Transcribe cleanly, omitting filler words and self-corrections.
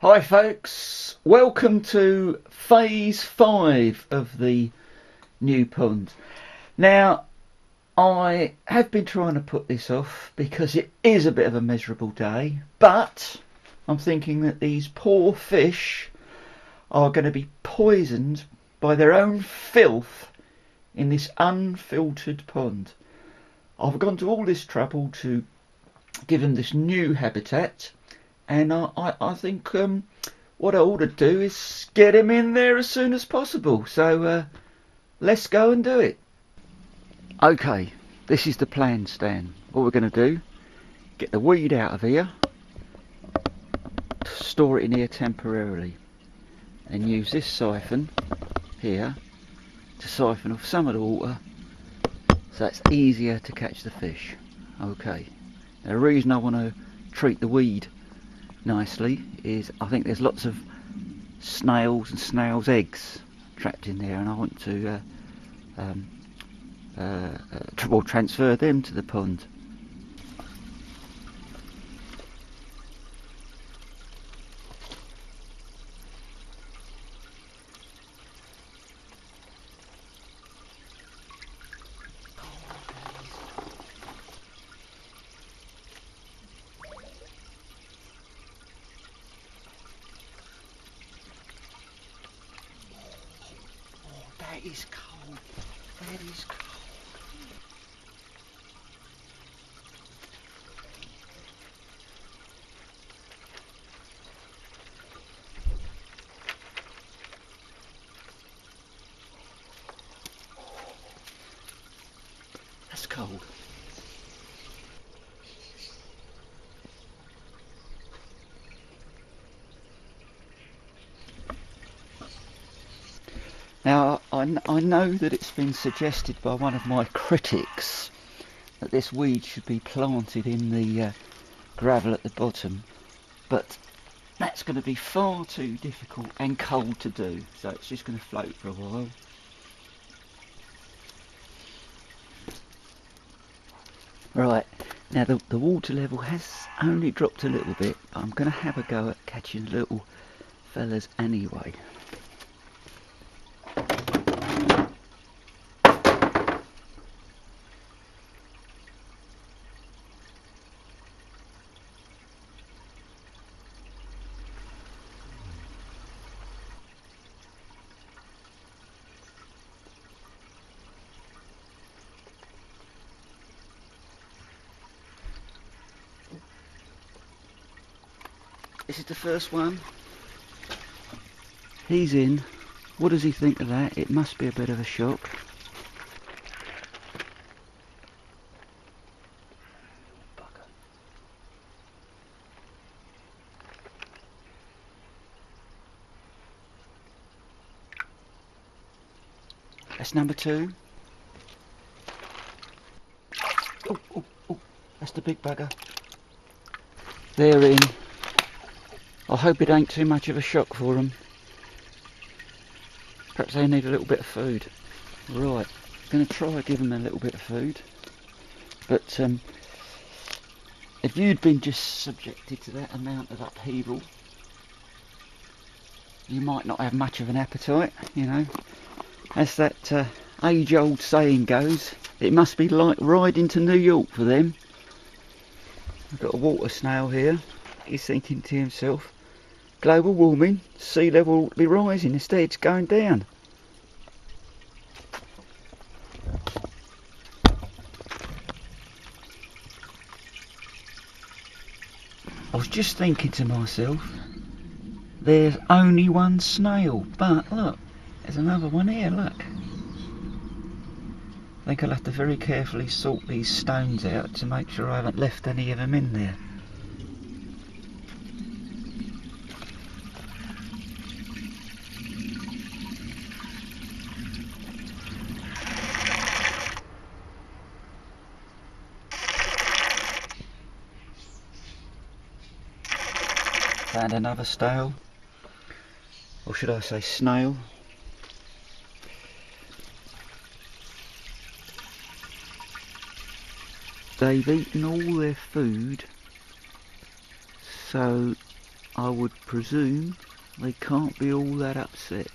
Hi folks, welcome to phase 5 of the new pond. Now I have been trying to put this off because it is a bit of a miserable day, but I'm thinking that these poor fish are going to be poisoned by their own filth in this unfiltered pond. I've gone to all this trouble to give them this new habitat, and I think what I ought to do is get him in there as soon as possible. So let's go and do it. Okay, this is the plan, Stan. What we're going to do, get the weed out of here, store it in here temporarily, and use this siphon here to siphon off some of the water so it's easier to catch the fish. Okay, now the reason I want to treat the weed nicely is I think there's lots of snails and snails' eggs trapped in there, and I want to transfer them to the pond. That is cold. That is cold. That's cold. Now, I know that it's been suggested by one of my critics that this weed should be planted in the gravel at the bottom, but that's going to be far too difficult and cold to do, so it's just going to float for a while. Right, now the water level has only dropped a little bit, but I'm going to have a go at catching little fellas anyway. This is the first one. He's in. What does he think of that? It must be a bit of a shock. Bugger. That's number 2. Oh, that's the big bugger. They're in. I hope it ain't too much of a shock for them. Perhaps they need a little bit of food. Right, I'm going to try and give them a little bit of food. But if you'd been just subjected to that amount of upheaval, you might not have much of an appetite, you know. As that age-old saying goes, it must be like riding to New York for them. I've got a water snail here. He's thinking to himself, global warming, sea level ought to be rising, instead it's going down. I was just thinking to myself, there's only one snail, but look, there's another one here, look. I think I'll have to very carefully sort these stones out to make sure I haven't left any of them in there. Found another snail, or should I say snail. They've eaten all their food, so I would presume they can't be all that upset.